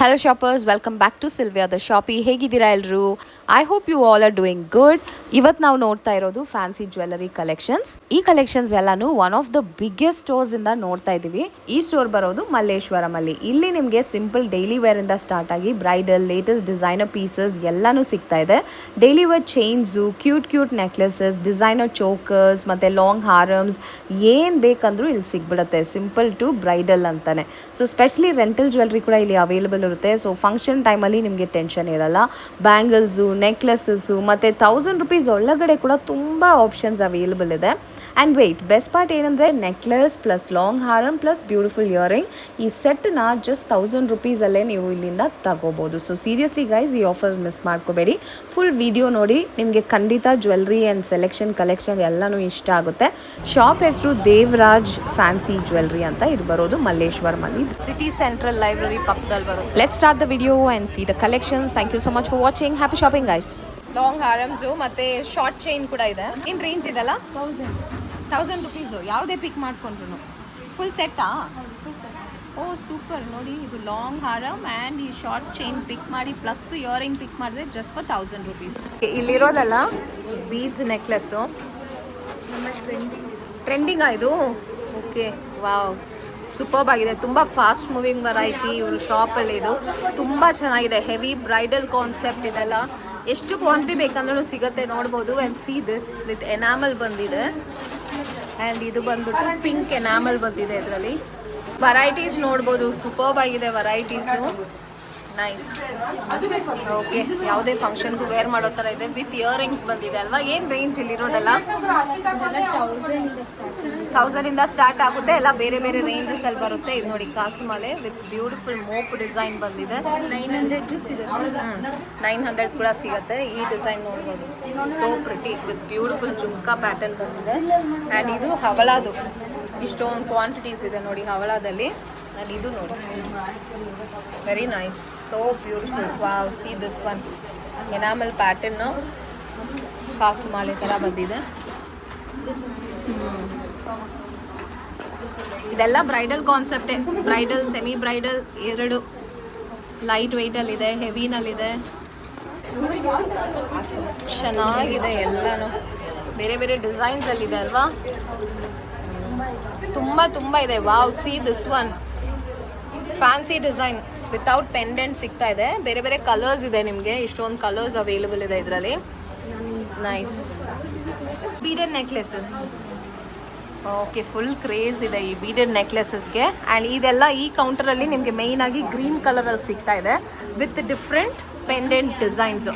Hello shoppers, welcome back to Sylvia the Shoppy. ಹೇಗಿದ್ದೀರಾ ಎಲ್ಲರೂ? I hope you all are doing good. ಇವತ್ತು ನಾವು ನೋಡ್ತಾ ಇರೋದು ಫ್ಯಾನ್ಸಿ ಜ್ಯುವೆಲರಿ ಕಲೆಕ್ಷನ್ಸ್. ಈ ಕಲೆಕ್ಷನ್ಸ್ ಎಲ್ಲಾನು one of the biggest stores ಇಂದ ನೋಡ್ತಾ ಇದೀವಿ. ಈ ಸ್ಟೋರ್ ಬರೋದು ಮಲ್ಲೇಶ್ವರಂ ಅಲ್ಲಿ. ಇಲ್ಲಿ ನಿಮಗೆ ಸಿಂಪಲ್ ಡೈಲಿ ವೇರ್ ಇಂದ ಸ್ಟಾರ್ಟ್ ಆಗಿ ಬ್ರೈಡಲ್, ಲೇಟೆಸ್ಟ್ ಡಿಸೈನರ್ ಪೀಸಸ್ ಎಲ್ಲಾನು ಸಿಗ್ತಾ ಇದೆ. Daily wear chains, cute necklaces, designer chokers ಮತ್ತೆ ಲಾಂಗ್ ಹಾರಮ್ಸ್ ಏನ್ ಬೇಕಂದ್ರೂ ಇಲ್ಲಿ ಸಿಗ್ಬಿಡುತ್ತೆ. ಸಿಂಪಲ್ ಟು ಬ್ರೈಡಲ್ ಅಂತಾನೆ. ಸೊ ಸ್ಪೆಷಲಿ ರೆಂಟಲ್ ಜ್ಯುವೆಲರಿ ಕೂಡ ಇಲ್ಲಿ ಅವೈಲೇಬಲ್ ಇರುತ್ತೆ. ಸೊ ಫಂಕ್ಷನ್ ಟೈಮಲ್ಲಿ ನಿಮಗೆ ಟೆನ್ಷನ್ ಇರಲ್ಲ. ಬ್ಯಾಂಗಲ್ಸು, ನೆಕ್ಲೆಸಸ್ಸು ಮತ್ತು ₹1000 ಒಳಗಡೆ ಕೂಡ ತುಂಬ ಆಪ್ಷನ್ಸ್ ಅವೈಲೇಬಲ್ ಇದೆ. ಆ್ಯಂಡ್ ವೆಯ್ಟ್, ಬೆಸ್ಟ್ ಪಾರ್ಟ್ ಏನಂದರೆ ನೆಕ್ಲೆಸ್ ಪ್ಲಸ್ ಲಾಂಗ್ ಹಾರಮ್ ಪ್ಲಸ್ ಬ್ಯೂಟಿಫುಲ್ ಇಯರಿಂಗ್ ಈ ಸೆಟ್ನ ಜಸ್ಟ್ ₹1000 ನೀವು ಇಲ್ಲಿಂದ ತಗೋಬೋದು. ಸೊ ಸೀರಿಯಸ್ಲಿ ಗೈಸ್, ಈ ಆಫರ್ ಮಿಸ್ ಮಾಡ್ಕೋಬೇಡಿ. ಫುಲ್ ವಿಡಿಯೋ ನೋಡಿ, ನಿಮಗೆ ಖಂಡಿತ ಜ್ಯುವೆಲ್ರಿ ಆ್ಯಂಡ್ ಕಲೆಕ್ಷನ್ ಎಲ್ಲನೂ ಇಷ್ಟ ಆಗುತ್ತೆ. ಶಾಪ್ ಹೆಸರು ದೇವರಾಜ್ ಫ್ಯಾನ್ಸಿ ಜ್ಯುವೆಲ್ರಿ ಅಂತ ಇದು ಬರೋದು ಮಲ್ಲೇಶ್ವರಮಲ್ಲಿ, ಸಿಟಿ ಸೆಂಟ್ರಲ್ ಲೈಬ್ರರಿ ಪಕ್ಕದಲ್ಲಿ ಬರೋದು. Let's start the video and see the collections. Thank you so much for watching. Happy shopping guys. Long ಹಾರಮ್ಸು ಮತ್ತು ಶಾರ್ಟ್ ಚೈನ್ ಕೂಡ ಇದೆ. ಇನ್ ರೇಂಜ್ ಇದೆಲ್ಲ ₹1000. ಯಾವುದೇ ಪಿಕ್ ಮಾಡ್ಕೊಂಡ್ರು ಫುಲ್ ಸೆಟ್ಟಾ? ಓ ಸೂಪರ್. ನೋಡಿ, ಇದು ಲಾಂಗ್ ಹಾರಮ್ ಆ್ಯಂಡ್ ಈ ಶಾರ್ಟ್ ಚೈನ್ ಪಿಕ್ ಮಾಡಿ ಪ್ಲಸ್ ಇಯರಿಂಗ್ ಪಿಕ್ ಮಾಡಿದ್ರೆ ಜಸ್ಟ್ ಫಾರ್ ₹1000. ಇಲ್ಲಿರೋದಲ್ಲ ಬೀಡ್ಸ್ ನೆಕ್ಲೆಸ್ಸು ಟ್ರೆಂಡಿಂಗಾ ಇದು? ಓಕೆ, ವಾವ್, ಸೂಪರ್ಬ್ ಆಗಿದೆ. ತುಂಬ ಫಾಸ್ಟ್ ಮೂವಿಂಗ್ ವೆರೈಟಿ ಇವರು ಶಾಪಲ್ಲಿ. ಇದು ತುಂಬ ಚೆನ್ನಾಗಿದೆ. ಹೆವಿ ಬ್ರೈಡಲ್ ಕಾನ್ಸೆಪ್ಟ್ ಇದೆಲ್ಲ. ಎಷ್ಟು ಕ್ವಾಂಟಿಟಿ ಬೇಕಂದ್ರೂ ಸಿಗುತ್ತೆ, ನೋಡ್ಬೋದು. And see this with enamel ಬಂದಿದೆ. ಆ್ಯಂಡ್ ಇದು ಬಂದ್ಬಿಟ್ಟು ಪಿಂಕ್ ಎನಾಮಲ್ ಬಂದಿದೆ. ಇದರಲ್ಲಿ ವೆರೈಟೀಸ್ ನೋಡ್ಬೋದು, ಸೂಪರ್ಬ್ ಆಗಿದೆ ವೆರೈಟೀಸು. ನೈಸ್. ಓಕೆ, ಯಾವುದೇ ಫಂಕ್ಷನ್ಗೂ ವೇರ್ ಮಾಡೋ ಥರ ಇದೆ. ವಿತ್ ಇಯರಿಂಗ್ಸ್ ಬಂದಿದೆ ಅಲ್ವಾ? ಏನು ರೇಂಜ್ ಇಲ್ಲಿರೋದಲ್ಲ? 1000 ಸ್ಟಾರ್ಟ್ ಆಗುತ್ತೆ. ಎಲ್ಲ ಬೇರೆ ಬೇರೆ ರೇಂಜಸ್ ಅಲ್ಲಿ ಬರುತ್ತೆ. ಇದು ನೋಡಿ, ಕಾಸು ಮಾಲೆ ವಿತ್ ಬ್ಯೂಟಿಫುಲ್ ಮೋಪ್ ಡಿಸೈನ್ ಬಂದಿದೆ. 900 ಸಿಗುತ್ತೆ. 900 ಕೂಡ ಸಿಗುತ್ತೆ. ಈ ಡಿಸೈನ್ ನೋಡ್ಬೋದು, so pretty with beautiful jhumka pattern ಬಂದಿದೆ. ಆ್ಯಂಡ್ ಇದು ಹವಳಾದು, ಇಷ್ಟೊಂದು ಕ್ವಾಂಟಿಟೀಸ್ ಇದೆ ನೋಡಿ ಹವಳಾದಲ್ಲಿ. ಆ್ಯಂಡ್ ಇದು ನೋಡಿ, very nice, so beautiful. Wow, see this one enamel pattern ಕಾಸು ಮಾಲೆ ಥರ ಬಂದಿದೆ. ಇದೆಲ್ಲ ಬ್ರೈಡಲ್ ಕಾನ್ಸೆಪ್ಟೇ. ಬ್ರೈಡಲ್, ಸೆಮಿ ಬ್ರೈಡಲ್ ಎರಡು. ಲೈಟ್ ವೆಯ್ಟಲ್ಲಿದೆ, ಹೆವಿನಲ್ಲಿದೆ. ಚೆನ್ನಾಗಿದೆ ಎಲ್ಲನೂ. ಬೇರೆ ಬೇರೆ ಡಿಸೈನ್ಸಲ್ಲಿದೆ ಅಲ್ವಾ? ತುಂಬ ಇದೆ. Wow, see this one fancy design without pendant ಸಿಗ್ತಾ ಇದೆ. ಬೇರೆ ಬೇರೆ ಕಲರ್ಸ್ ಇದೆ. ನಿಮಗೆ ಇಷ್ಟೊಂದು ಕಲರ್ಸ್ ಅವೈಲೇಬಲ್ ಇದೆ ಇದರಲ್ಲಿ. Nice. Beaded necklaces. Okay, full craze ಇದೆ ಈ ಬೀಡೆಡ್ ನೆಕ್ಲೆಸಸ್ಗೆ. ಆ್ಯಂಡ್ ಇದೆಲ್ಲ ಈ ಕೌಂಟರಲ್ಲಿ ನಿಮಗೆ ಮೇಯ್ನಾಗಿ ಗ್ರೀನ್ ಕಲರಲ್ಲಿ ಸಿಗ್ತಾ ಇದೆ with different pendant designs.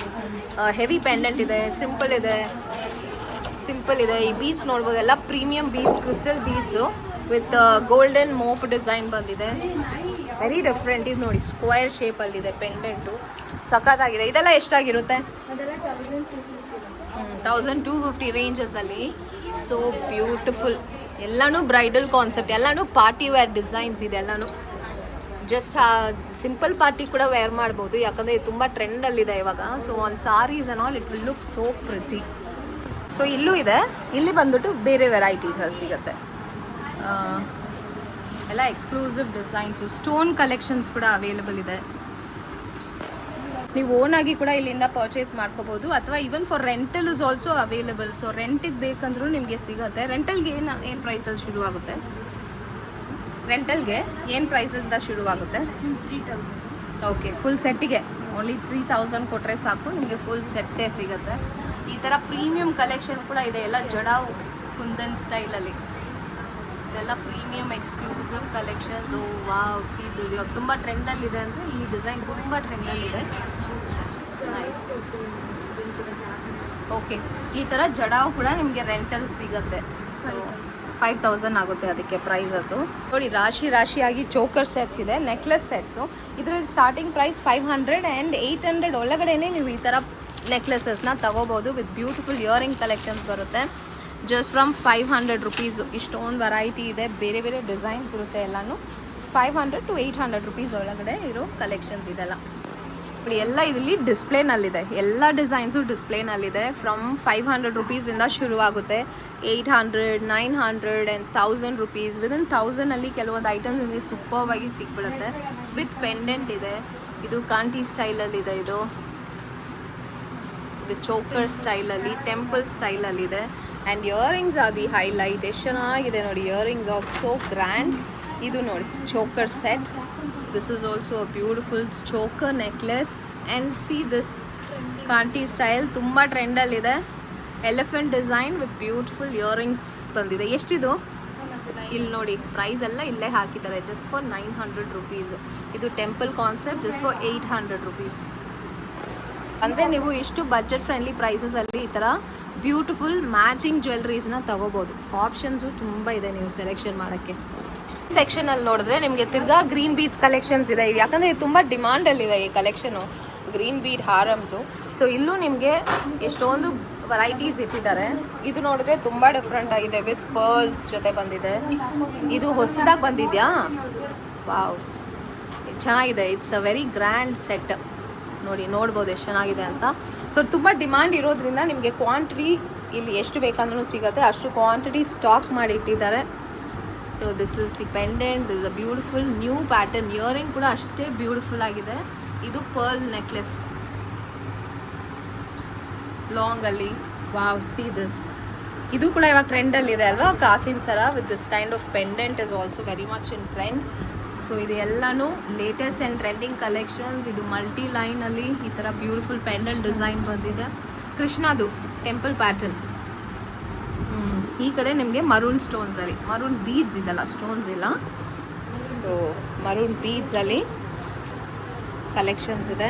Heavy pendant ಇದೆ, ಸಿಂಪಲ್ ಇದೆ. ಈ ಬೀಡ್ಸ್ ನೋಡ್ಬೋದು, ಎಲ್ಲ premium beads, crystal beads with golden ಮೋಪ್ ಡಿಸೈನ್ ಬಂದಿದೆ. Very different. ಇದು ನೋಡಿ, ಸ್ಕ್ವೇರ್ ಶೇಪಲ್ಲಿದೆ ಪೆಂಡೆಂಟು, ಸಖತ್ತಾಗಿದೆ. ಇದೆಲ್ಲ ಎಷ್ಟಾಗಿರುತ್ತೆ? 1250 ರೇಂಜಸಲ್ಲಿ. So beautiful. ಎಲ್ಲನೂ ಬ್ರೈಡಲ್ ಕಾನ್ಸೆಪ್ಟ್, ಎಲ್ಲನೂ ಪಾರ್ಟಿ ವೇರ್ ಡಿಸೈನ್ಸ್ ಇದೆ. ಎಲ್ಲನೂ ಜಸ್ಟ್ ಸಿಂಪಲ್ ಪಾರ್ಟಿ ಕೂಡ ವೇರ್ ಮಾಡ್ಬೋದು, ಯಾಕಂದರೆ ಇದು ತುಂಬ ಟ್ರೆಂಡಲ್ಲಿದೆ ಇವಾಗ. So on saris and all it will look so pretty. So ಇಲ್ಲೂ ಇದೆ. ಇಲ್ಲಿ ಬಂದ್ಬಿಟ್ಟು ಬೇರೆ ವೆರೈಟೀಸಲ್ಲಿ ಸಿಗುತ್ತೆ. ಎಲ್ಲ ಎಕ್ಸ್ಕ್ಲೂಸಿವ್ ಡಿಸೈನ್ಸು, ಸ್ಟೋನ್ ಕಲೆಕ್ಷನ್ಸ್ ಕೂಡ ಅವೈಲೇಬಲ್ ಇದೆ. ನೀವು ಓನಾಗಿ ಕೂಡ ಇಲ್ಲಿಂದ ಪರ್ಚೇಸ್ ಮಾಡ್ಕೋಬೋದು, ಅಥವಾ even for rental is also available. So ರೆಂಟಿಗೆ ಬೇಕಂದ್ರೂ ನಿಮಗೆ ಸಿಗುತ್ತೆ. ರೆಂಟಲ್ಗೆ ಏನು ಪ್ರೈಸಲ್ಲಿ ಶುರುವಾಗುತ್ತೆ? ರೆಂಟಲ್ಗೆ ಏನು ಪ್ರೈಸಿಂದ ಶುರುವಾಗುತ್ತೆ? 3000. ಓಕೆ, ಫುಲ್ ಸೆಟ್ಟಿಗೆ ಓನ್ಲಿ 3000 ಕೊಟ್ಟರೆ ಸಾಕು, ನಿಮಗೆ ಫುಲ್ ಸೆಟ್ಟೇ ಸಿಗುತ್ತೆ. ಈ ಥರ ಪ್ರೀಮಿಯಂ ಕಲೆಕ್ಷನ್ ಕೂಡ ಇದೆ. ಎಲ್ಲ ಜಡಾವ್ ಕುಂದನ್ ಸ್ಟೈಲಲ್ಲಿ ಇದೆಲ್ಲ premium exclusive collections. Wow, see this. ಇವಾಗ ತುಂಬ ಟ್ರೆಂಡಲ್ಲಿದೆ ಅಂದರೆ ಈ ಡಿಸೈನ್ ತುಂಬ ಟ್ರೆಂಡಲ್ಲಿದೆ. ನೈಸ್. ಓಕೆ, ಈ ಥರ ಜಡಾವ್ ಕೂಡ ನಿಮಗೆ ರೆಂಟಲ್ ಸಿಗುತ್ತೆ. ಸೊ 5000 ಆಗುತ್ತೆ ಅದಕ್ಕೆ ಪ್ರೈಸಸ್ಸು. ನೋಡಿ, ರಾಶಿಯಾಗಿ ಚೋಕರ್ ಸೆಟ್ಸ್ ಇದೆ, ನೆಕ್ಲೆಸ್ ಸೆಟ್ಸು. ಇದರಲ್ಲಿ ಸ್ಟಾರ್ಟಿಂಗ್ ಪ್ರೈಸ್ 500 ಆ್ಯಂಡ್ 800 ಒಳಗಡೆ ನೀವು ಈ ಥರ ನೆಕ್ಲೆಸಸ್ನ ತಗೋಬೋದು. ವಿತ್ ಬ್ಯೂಟಿಫುಲ್ ಇಯರಿಂಗ್ ಕಲೆಕ್ಷನ್ಸ್ ಬರುತ್ತೆ. Just from ₹500. ಇಷ್ಟೊಂದು ವೆರೈಟಿ ಇದೆ, ಬೇರೆ ಬೇರೆ ಡಿಸೈನ್ಸ್ ಇರುತ್ತೆ. ಎಲ್ಲನೂ ₹500 to ₹800 ಒಳಗಡೆ ಇರೋ ಕಲೆಕ್ಷನ್ಸ್ ಇದೆಲ್ಲ. ಎಲ್ಲ ಇದರಲ್ಲಿ ಡಿಸ್ಪ್ಲೇನಲ್ಲಿದೆ. ಎಲ್ಲ ಡಿಸೈನ್ಸು ಡಿಸ್ಪ್ಲೇನಲ್ಲಿದೆ. ಫ್ರಮ್ ₹500 ಶುರುವಾಗುತ್ತೆ. 800, 900 ಆ್ಯಂಡ್ ₹1000. ವಿದಿನ್ 1000 ಕೆಲವೊಂದು ಐಟಮ್ಸ್ ನಿಮಗೆ ಸೂಪರ್ವಾಗಿ ಸಿಕ್ಬಿಡುತ್ತೆ. ವಿತ್ ಪೆಂಡೆಂಟ್ ಇದೆ. ಇದು ಕಾಂಟಿ ಸ್ಟೈಲಲ್ಲಿದೆ. ಇದು ಚೋಕರ್ ಸ್ಟೈಲಲ್ಲಿ, ಟೆಂಪಲ್ ಸ್ಟೈಲಲ್ಲಿದೆ. And earrings are the highlight. ಎಷ್ಟು ಚೆನ್ನಾಗಿದೆ ನೋಡಿ, ಇಯರಿಂಗ್ಸ್ ಆರ್ ಸೋ ಗ್ರ್ಯಾಂಡ್. ಇದು ನೋಡಿ choker set. This is also a beautiful choker necklace. And see this ಕಾಂಟಿ ಸ್ಟೈಲ್ ತುಂಬ ಟ್ರೆಂಡಲ್ಲಿದೆ. Elephant design with beautiful earrings ಬಂದಿದೆ. ಎಷ್ಟಿದು? ಇಲ್ಲಿ ನೋಡಿ ಪ್ರೈಸ್ ಎಲ್ಲ ಇಲ್ಲೇ ಹಾಕಿದ್ದಾರೆ. Just for 900 rupees. ಇದು temple concept, just for 800 rupees. ಅಂದರೆ ನೀವು ಇಷ್ಟು ಬಜೆಟ್ ಫ್ರೆಂಡ್ಲಿ ಪ್ರೈಸಸಲ್ಲಿ ಈ ಥರ ಬ್ಯೂಟಿಫುಲ್ ಮ್ಯಾಚಿಂಗ್ ಜ್ಯುವೆಲ್ರೀಸ್ನ ತೊಗೋಬೋದು. ಆಪ್ಷನ್ಸು ತುಂಬ ಇದೆ ನೀವು ಸೆಲೆಕ್ಷನ್ ಮಾಡೋಕ್ಕೆ. ಸೆಕ್ಷನಲ್ಲಿ ನೋಡಿದ್ರೆ ನಿಮಗೆ ತಿರ್ಗಾ ಗ್ರೀನ್ ಬೀಡ್ಸ್ ಕಲೆಕ್ಷನ್ಸ್ ಇದೆ. ಯಾಕಂದರೆ ಇದು ತುಂಬ ಡಿಮಾಂಡಲ್ಲಿದೆ ಈ ಕಲೆಕ್ಷನು, ಗ್ರೀನ್ ಬೀಡ್ ಹಾರಮ್ಸು. ಸೊ ಇಲ್ಲೂ ನಿಮಗೆ ಎಷ್ಟೊಂದು ವೆರೈಟೀಸ್ ಇಟ್ಟಿದ್ದಾರೆ. ಇದು ನೋಡಿದ್ರೆ ತುಂಬ ಡಿಫ್ರೆಂಟ್ ಆಗಿದೆ, ವಿತ್ ಪರ್ಲ್ಸ್ ಜೊತೆ ಬಂದಿದೆ. ಇದು ಹೊಸದಾಗಿ ಬಂದಿದೆಯಾ? ವಾವ್, ಚೆನ್ನಾಗಿದೆ. It's a very grand set. ನೋಡಿ, ನೋಡ್ಬೋದು ಎಷ್ಟು ಚೆನ್ನಾಗಿದೆ ಅಂತ. ಸೊ ತುಂಬ ಡಿಮಾಂಡ್ ಇರೋದ್ರಿಂದ ನಿಮಗೆ ಕ್ವಾಂಟಿಟಿ ಇಲ್ಲಿ ಎಷ್ಟು ಬೇಕಂದ್ರೂ ಸಿಗುತ್ತೆ, ಅಷ್ಟು ಕ್ವಾಂಟಿಟಿ ಸ್ಟಾಕ್ ಮಾಡಿ ಇಟ್ಟಿದ್ದಾರೆ. So this is the pendant. This a beautiful new pattern. Earring ಕೂಡ ಅಷ್ಟೇ ಬ್ಯೂಟಿಫುಲ್ ಆಗಿದೆ. ಇದು ಪರ್ಲ್ ನೆಕ್ಲೆಸ್ ಲಾಂಗಲ್ಲಿ. Wow, see this. ಇದು ಕೂಡ ಇವಾಗ ಟ್ರೆಂಡಲ್ಲಿದೆ ಅಲ್ವಾ, ಕಾಸಿನ ಸರ with this kind of pendant is also very much in trend. So ಇದು ಎಲ್ಲನೂ ಲೇಟೆಸ್ಟ್ ಆ್ಯಂಡ್ ಟ್ರೆಂಡಿಂಗ್ ಕಲೆಕ್ಷನ್ಸ್. ಇದು ಮಲ್ಟಿ ಲೈನಲ್ಲಿ ಈ ಥರ ಬ್ಯೂಟಿಫುಲ್ ಪೆಂಡೆಂಟ್ ಡಿಸೈನ್ ಬಂದಿದೆ. ಕೃಷ್ಣದು ಟೆಂಪಲ್ ಪ್ಯಾಟರ್ನ್. ಈ ಕಡೆ ನಿಮಗೆ ಮರೂನ್ ಸ್ಟೋನ್ಸಲ್ಲಿ, ಮರೂನ್ ಬೀಡ್ಸ್ ಇದೆಲ್ಲ, ಸ್ಟೋನ್ಸ್ ಇಲ್ಲ. ಸೊ ಮರೂನ್ ಬೀಡ್ಸಲ್ಲಿ ಕಲೆಕ್ಷನ್ಸ್ ಇದೆ.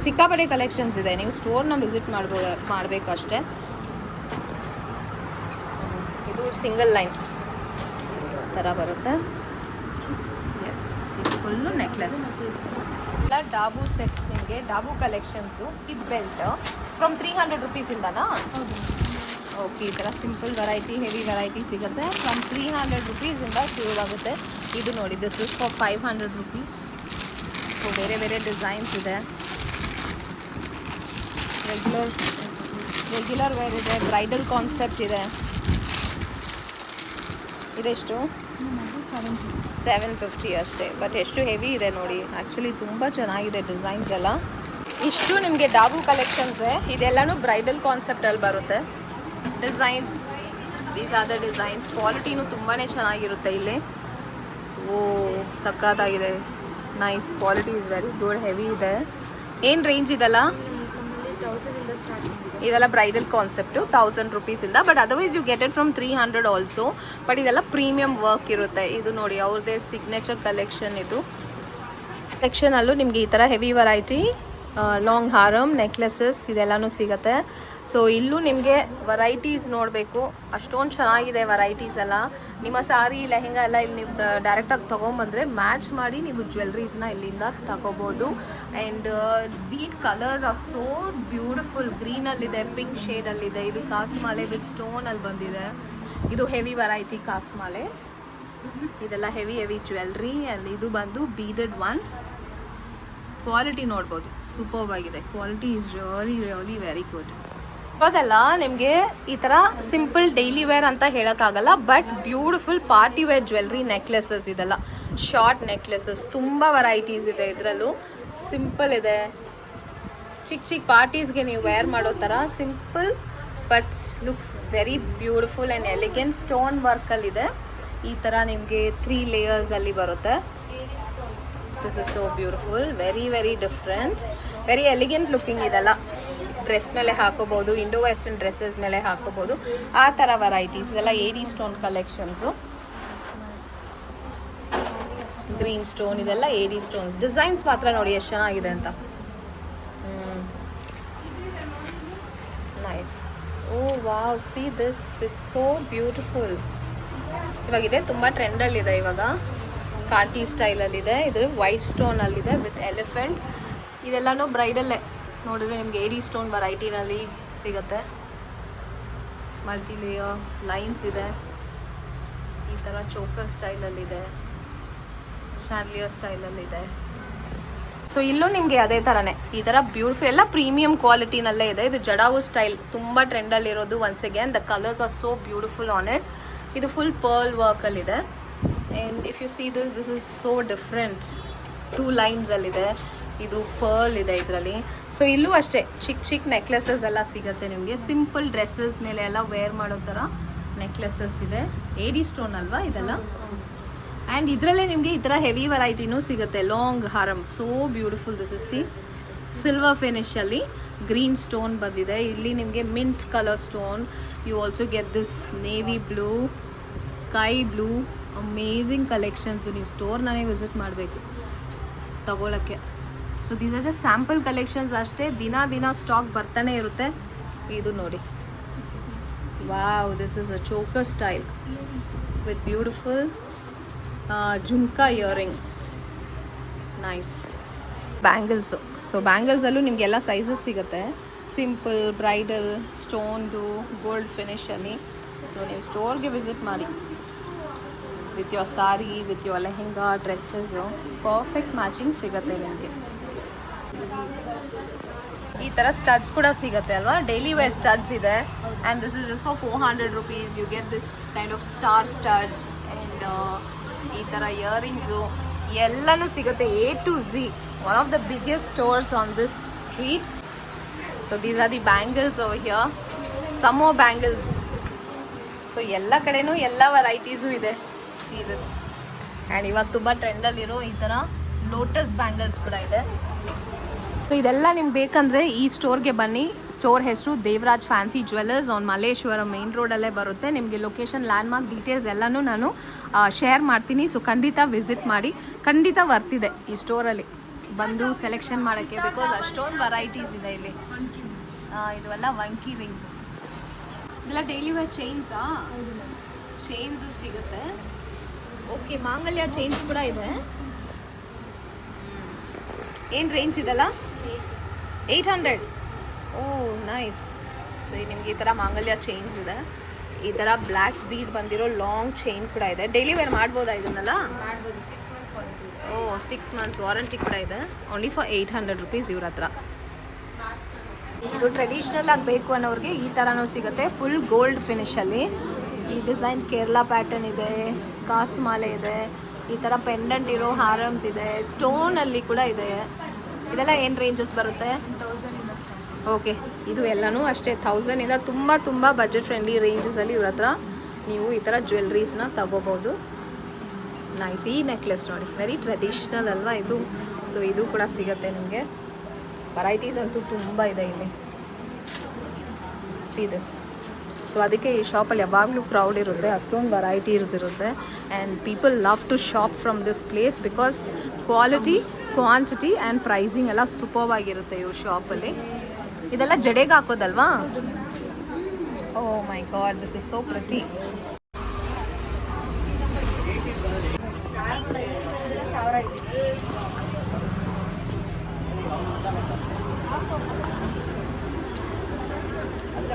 ಸಿಕ್ಕಾಪಟ್ಟೆ ಕಲೆಕ್ಷನ್ಸ್ ಇದೆ. ನೀವು ಸ್ಟೋರ್ನ ವಿಸಿಟ್ ಮಾಡಬೇಕು ಅಷ್ಟೇ. ಇದು ಸಿಂಗಲ್ ಲೈನ್ ಥರ ಬರುತ್ತೆ. ಎಸ್, ಇದು ಫುಲ್ಲು ನೆಕ್ಲೆಸ್ ಎಲ್ಲ ಡಾಬು ಸೆಟ್ಸ್. ನಿಮಗೆ ಡಾಬು ಕಲೆಕ್ಷನ್ಸು. ಇದು ಬೆಲ್ಟ್ ಫ್ರಮ್ 300 ರುಪೀಸಿಂದನಾ? ಓಕೆ, ಈ ಥರ ಸಿಂಪಲ್ ವೆರೈಟಿ, ಹೆವಿ ವೆರೈಟಿ ಸಿಗುತ್ತೆ. ಫ್ರಮ್ 300 ರುಪೀಸಿಂದ ಶುರುವಾಗುತ್ತೆ. ಇದು ನೋಡಿ, this is for 500 rupees. So ಬೇರೆ ಬೇರೆ ಡಿಸೈನ್ಸ್ ಇದೆ. ರೆಗ್ಯುಲರ್ ವೇರ್ ಇದೆ, ಬ್ರೈಡಲ್ ಕಾನ್ಸೆಪ್ಟ್ ಇದೆ. ಇದೆಷ್ಟು? 750 ಅಷ್ಟೇ. ಬಟ್ ಎಷ್ಟು ಹೆವಿ ಇದೆ ನೋಡಿ. ಆ್ಯಕ್ಚುಲಿ ತುಂಬ ಚೆನ್ನಾಗಿದೆ ಡಿಸೈನ್ಸ್ ಎಲ್ಲ. ಇಷ್ಟು ನಿಮಗೆ ಡಾಬು ಕಲೆಕ್ಷನ್ಸೇ. ಇದೆಲ್ಲನೂ ಬ್ರೈಡಲ್ ಕಾನ್ಸೆಪ್ಟಲ್ಲಿ ಬರುತ್ತೆ. Designs, these are the designs. ಕ್ವಾಲಿಟಿನೂ ತುಂಬಾ ಚೆನ್ನಾಗಿರುತ್ತೆ ಇಲ್ಲಿ. ಓ, ಸಕ್ಕತ್ತಾಗಿದೆ. Nice, quality is very good. Heavy ಇದೆ. ಏನು ರೇಂಜ್ ಇದೆಲ್ಲ? ಇದೆಲ್ಲ ಬ್ರೈಡಲ್ ಕಾನ್ಸೆಪ್ಟು 1000 ರುಪೀಸಿಂದ. But otherwise you get it from 300 also. But ಇದೆಲ್ಲ ಪ್ರೀಮಿಯಂ ವರ್ಕ್ ಇರುತ್ತೆ. ಇದು ನೋಡಿ, ಅವ್ರದ್ದೇ ಸಿಗ್ನೇಚರ್ ಕಲೆಕ್ಷನ್. ಇದು ಸೆಕ್ಷನಲ್ಲೂ ನಿಮಗೆ ಈ ಥರ ಹೆವಿ ವೆರೈಟಿ ಲಾಂಗ್ ಹಾರಮ್, ನೆಕ್ಲೆಸಸ್ ಇದೆಲ್ಲನೂ ಸಿಗುತ್ತೆ. ಸೊ ಇಲ್ಲೂ ನಿಮಗೆ ವೆರೈಟೀಸ್ ನೋಡಬೇಕು, ಅಷ್ಟೊಂದು ಚೆನ್ನಾಗಿದೆ ವೆರೈಟೀಸ್ ಎಲ್ಲ. ನಿಮ್ಮ ಸಾರಿ, ಲೆಹೆಂಗಾ ಎಲ್ಲ ಇಲ್ಲಿ ನೀವು ಡೈರೆಕ್ಟಾಗಿ ತೊಗೊಂಬಂದರೆ ಮ್ಯಾಚ್ ಮಾಡಿ ನೀವು ಜ್ಯುವೆಲ್ರೀಸ್ನ ಇಲ್ಲಿಂದ ತಗೋಬೋದು. And bead colours are so beautiful. ಗ್ರೀನಲ್ಲಿದೆ, ಪಿಂಕ್ ಶೇಡಲ್ಲಿದೆ. ಇದು ಕಾಸ್ಮಾಲೆ ವಿತ್ ಸ್ಟೋನಲ್ಲಿ ಬಂದಿದೆ. ಇದು ಹೆವಿ ವೆರೈಟಿ ಕಾಸ್ಮಾಲೆ. ಇದೆಲ್ಲ ಹೆವಿ ಹೆವಿ ಜ್ಯುವೆಲ್ರಿ. ಅಲ್ಲಿ ಇದು ಬಂದು ಬೀಡೆಡ್ ಒನ್. ಕ್ವಾಲಿಟಿ ನೋಡ್ಬೋದು, ಸೂಪರ್ಬ್ ಆಗಿದೆ. Quality is really really very good. ಅದೆಲ್ಲ ನಿಮಗೆ ಈ ಥರ ಸಿಂಪಲ್ ಡೈಲಿ ವೇರ್ ಅಂತ ಹೇಳೋಕ್ಕಾಗಲ್ಲ, but beautiful party wear jewellery necklaces. ಇದೆಲ್ಲ ಶಾರ್ಟ್ ನೆಕ್ಲೆಸಸ್. ತುಂಬ ವೆರೈಟೀಸ್ ಇದೆ ಇದರಲ್ಲೂ. ಸಿಂಪಲ್ ಇದೆ, ಚಿಕ್ಕ ಚಿಕ್ಕ ಪಾರ್ಟೀಸ್ಗೆ ನೀವು ವೇರ್ ಮಾಡೋ ಥರ simple but looks very beautiful and elegant. Stone ವರ್ಕಲ್ಲಿದೆ. ಈ ಥರ ನಿಮಗೆ 3 ಲೇಯರ್ಸಲ್ಲಿ ಬರುತ್ತೆ. This is so beautiful, very very different, very elegant looking. ಇದೆಲ್ಲ ಡ್ರೆಸ್ ಮೇಲೆ ಹಾಕೋಬೋದು, ಇಂಡೋ ವೆಸ್ಟರ್ನ್ ಡ್ರೆಸ್ಸಸ್ ಮೇಲೆ ಹಾಕೋಬೋದು, ಆ ಥರ ವೆರೈಟೀಸ್. ಇದೆಲ್ಲ AD stone collections. Green stone, ಇದೆಲ್ಲ AD ಸ್ಟೋನ್ಸ್. ಡಿಸೈನ್ಸ್ ಮಾತ್ರ ನೋಡಿ ಎಷ್ಟು ಚೆನ್ನಾಗಿದೆ ಅಂತ. Nice. Oh wow, see this, it's so beautiful. ಇವಾಗಿದೆ, ತುಂಬ ಟ್ರೆಂಡಲ್ಲಿದೆ ಇವಾಗ. ಕಾಂಟಿ ಸ್ಟೈಲಲ್ಲಿದೆ. ಇದು ವೈಟ್ ಸ್ಟೋನಲ್ಲಿದೆ ವಿತ್ ಎಲಿಫೆಂಟ್. ಇದೆಲ್ಲನೂ ಬ್ರೈಡಲ್ಲೇ. ನೋಡಿದ್ರೆ ನಿಮಗೆ AD ಸ್ಟೋನ್ ವೆರೈಟಿನಲ್ಲಿ ಸಿಗುತ್ತೆ. ಮಲ್ಟಿ ಲೇಯರ್ ಲೈನ್ಸ್ ಇದೆ. ಈ ಥರ ಚೋಕರ್ ಸ್ಟೈಲಲ್ಲಿದೆ, ಶಾರ್ಲಿಯರ್ ಸ್ಟೈಲಲ್ಲಿದೆ. ಸೊ ಇಲ್ಲೂ ನಿಮಗೆ ಅದೇ ಥರನೇ ಈ ಥರ ಬ್ಯೂಟಿಫುಲ್, ಎಲ್ಲ ಪ್ರೀಮಿಯಂ ಕ್ವಾಲಿಟಿನಲ್ಲೇ ಇದೆ. ಇದು ಜಡಾವು ಸ್ಟೈಲ್, ತುಂಬ ಟ್ರೆಂಡಲ್ಲಿರೋದು. Once again the colours are so beautiful on it. ಇದು ಫುಲ್ ಪರ್ಲ್ ವರ್ಕಲ್ಲಿದೆ. And if you see this, this is so different. 2 ಲೈನ್ಸಲ್ಲಿದೆ. ಇದು ಪರ್ಲ್ ಇದೆ ಇದರಲ್ಲಿ. ಸೊ ಇಲ್ಲೂ ಅಷ್ಟೇ ಚಿಕ್ಕ ಚಿಕ್ಕ ನೆಕ್ಲೆಸಸ್ ಎಲ್ಲ ಸಿಗುತ್ತೆ ನಿಮಗೆ. ಸಿಂಪಲ್ ಡ್ರೆಸ್ಸಸ್ ಮೇಲೆ ಎಲ್ಲ ವೇರ್ ಮಾಡೋ ಥರ ನೆಕ್ಲೆಸಸ್ ಇದೆ. ಏಡಿ ಸ್ಟೋನ್ ಅಲ್ವಾ ಇದೆಲ್ಲ. ಆ್ಯಂಡ್ ಇದರಲ್ಲೇ ನಿಮಗೆ ಈ ಥರ ಹೆವಿ ವೆರೈಟಿನೂ ಸಿಗುತ್ತೆ. ಲಾಂಗ್ ಹಾರಮ್, so beautiful. This is see silver ಫಿನಿಶಲ್ಲಿ ಗ್ರೀನ್ ಸ್ಟೋನ್ ಬಂದಿದೆ. ಇಲ್ಲಿ ನಿಮಗೆ mint colour stone. You also get this navy blue, sky blue. Amazing collections. ನೀವು ಸ್ಟೋರ್ನೇ ವಿಸಿಟ್ ಮಾಡಬೇಕು ತಗೊಳ್ಳೋಕ್ಕೆ. So these are just sample collections ಅಷ್ಟೇ. ದಿನ ಸ್ಟಾಕ್ ಬರ್ತಾನೆ ಇರುತ್ತೆ. ಇದು ನೋಡಿ, wow, this is a choker style with beautiful jhumka earring. Nice. Bangles. So ಬ್ಯಾಂಗಲ್ಸಲ್ಲೂ ನಿಮಗೆಲ್ಲ ಸೈಜಸ್ ಸಿಗುತ್ತೆ. ಸಿಂಪಲ್, ಬ್ರೈಡಲ್, ಸ್ಟೋನ್ದು, ಗೋಲ್ಡ್ ಫಿನಿಷಲ್ಲಿ. ಸೊ ನೀವು ಸ್ಟೋರ್ಗೆ ವಿಸಿಟ್ ಮಾಡಿ with your sari, with your lehenga, dresses perfect matching ಸಿಗುತ್ತೆ ನಿಮಗೆ. ಈ ಥರ ಸ್ಟಡ್ಸ್ ಕೂಡ ಸಿಗುತ್ತೆ ಅಲ್ವಾ. ಡೈಲಿ ವೇರ್ ಸ್ಟಡ್ಸ್ ಇದೆ. And this is just for 400 rupees. You get this kind of star studs and ಈ ಥರ ಇಯರಿಂಗ್ಸು ಎಲ್ಲನೂ ಸಿಗುತ್ತೆ. A to Z. One of the biggest stores on this street. So these are the bangles over here. Some more bangles. So ಎಲ್ಲ ಕಡೆನೂ ಎಲ್ಲ varieties ಇದೆ. See this. And ಇವಾಗ ತುಂಬ ಟ್ರೆಂಡಲ್ಲಿರೋ ಈ ಥರ ಲೋಟಸ್ ಬ್ಯಾಂಗಲ್ಸ್ ಕೂಡ ಇದೆ. ಸೊ ಇದೆಲ್ಲ ನಿಮ್ಗೆ ಬೇಕಂದರೆ ಈ ಸ್ಟೋರ್ಗೆ ಬನ್ನಿ. ಸ್ಟೋರ್ ಹೆಸರು Devaraj fancy jewellers on Malleshwaram main ರೋಡಲ್ಲೇ ಬರುತ್ತೆ. ನಿಮಗೆ ಲೊಕೇಶನ್, ಲ್ಯಾಂಡ್ಮಾರ್ಕ್ ಡೀಟೇಲ್ಸ್ ಎಲ್ಲನೂ ನಾನು ಶೇರ್ ಮಾಡ್ತೀನಿ. ಸೊ ಖಂಡಿತ ವಿಸಿಟ್ ಮಾಡಿ. ಖಂಡಿತ ವರ್ತಿದೆ ಈ ಸ್ಟೋರಲ್ಲಿ ಬಂದು ಸೆಲೆಕ್ಷನ್ ಮಾಡೋಕ್ಕೆ. ಬಿಕಾಸ್ ಅಷ್ಟೊಂದು ವೆರೈಟೀಸ್ ಇದೆ ಇಲ್ಲಿ. ಇದೆಲ್ಲ ವಂಕಿ ರಿಂಗ್ಸ್. ಇದೆಲ್ಲ ಡೈಲಿ ವೇರ್ ಚೈನ್ಸಾ? ಚೈನ್ಸು ಸಿಗುತ್ತೆ. ಓಕೆ, ಮಾಂಗಲ್ಯ ಚೈನ್ಸ್ ಕೂಡ ಇದೆ. ಏನು ರೇಂಜ್ ಇದೆಲ್ಲ? 800. ಓ ನೈಸ್. ಸೊ ನಿಮ್ಗೆ ಈ ಥರ ಮಾಂಗಲ್ಯ ಚೈನ್ಸ್ ಇದೆ. ಈ ಥರ ಬ್ಲ್ಯಾಕ್ ಬೀಡ್ ಬಂದಿರೋ ಲಾಂಗ್ ಚೈನ್ ಕೂಡ ಇದೆ. ಡೈಲಿ ವೇರ್ ಮಾಡ್ಬೋದಾ ಇದನ್ನೆಲ್ಲ? ಮಾಡ್ಬೋದು. 6 months ವಾರಂಟಿ. ಓ 6 months ವಾರಂಟಿ ಕೂಡ ಇದೆ. ಓನ್ಲಿ ಫಾರ್ 800 rupees ಇವ್ರ ಹತ್ರ. ಇದು ಟ್ರೆಡಿಷ್ನಲ್ ಆಗಿ ಬೇಕು ಅನ್ನೋರಿಗೆ ಈ ಥರನೂ ಸಿಗುತ್ತೆ. ಫುಲ್ ಗೋಲ್ಡ್ ಫಿನಿಷಲ್ಲಿ. ಈ ಡಿಸೈನ್ ಕೇರಳ ಪ್ಯಾಟರ್ನ್ ಇದೆ, ಕಾಸು ಮಾಲೆ ಇದೆ, ಈ ಥರ ಪೆಂಡೆಂಟ್ ಇರೋ ಹಾರಮ್ಸ್ ಇದೆ, ಸ್ಟೋನಲ್ಲಿ ಕೂಡ ಇದೆ. ಇದೆಲ್ಲ ಏನು ರೇಂಜಸ್ ಬರುತ್ತೆ? 1000 ಇಂದ ಸ್ಟಾರ್ಟ್. ಓಕೆ, ಇದು ಎಲ್ಲನೂ ಅಷ್ಟೇ 1000 ಇಂದ ತುಂಬ ಬಜೆಟ್ ಫ್ರೆಂಡ್ಲಿ ರೇಂಜಸಲ್ಲಿ ಇವ್ರ ಹತ್ರ ನೀವು ಈ ಥರ ಜ್ಯುವೆಲ್ರೀಸ್ನ ತಗೋಬೋದು. ನೈಸ್. ಈ ನೆಕ್ಲೆಸ್ ನೋಡಿ, ವೆರಿ ಟ್ರೆಡಿಷ್ನಲ್ ಅಲ್ವಾ ಇದು. ಸೊ ಇದು ಕೂಡ ಸಿಗುತ್ತೆ ನಿಮಗೆ. ವೆರೈಟೀಸ್ ಅಂತೂ ತುಂಬ ಇದೆ ಇಲ್ಲಿ. See this. ಸೊ ಅದಕ್ಕೆ ಈ ಶಾಪಲ್ಲಿ ಯಾವಾಗಲೂ ಕ್ರೌಡ್ ಇರುತ್ತೆ. ಅಷ್ಟೊಂದು ವೆರೈಟೀಸ್ ಇರುತ್ತೆ. And people love to shop from this place because quality, quantity and pricing ಎಲ್ಲ ಸೂಪರ್ವ್ ಆಗಿರುತ್ತೆ ಇವ್ರ ಶಾಪಲ್ಲಿ. ಇದೆಲ್ಲ ಜಡೆಗೆ ಹಾಕೋದಲ್ವಾ? Oh my god, this is so pretty.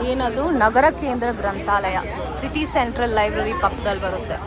ಏನದು? ನಗರ ಕೇಂದ್ರ ಗ್ರಂಥಾಲಯ, ಸಿಟಿ ಸೆಂಟ್ರಲ್ ಲೈಬ್ರರಿ ಪಕ್ಕದಲ್ಲಿ ಬರುತ್ತೆ.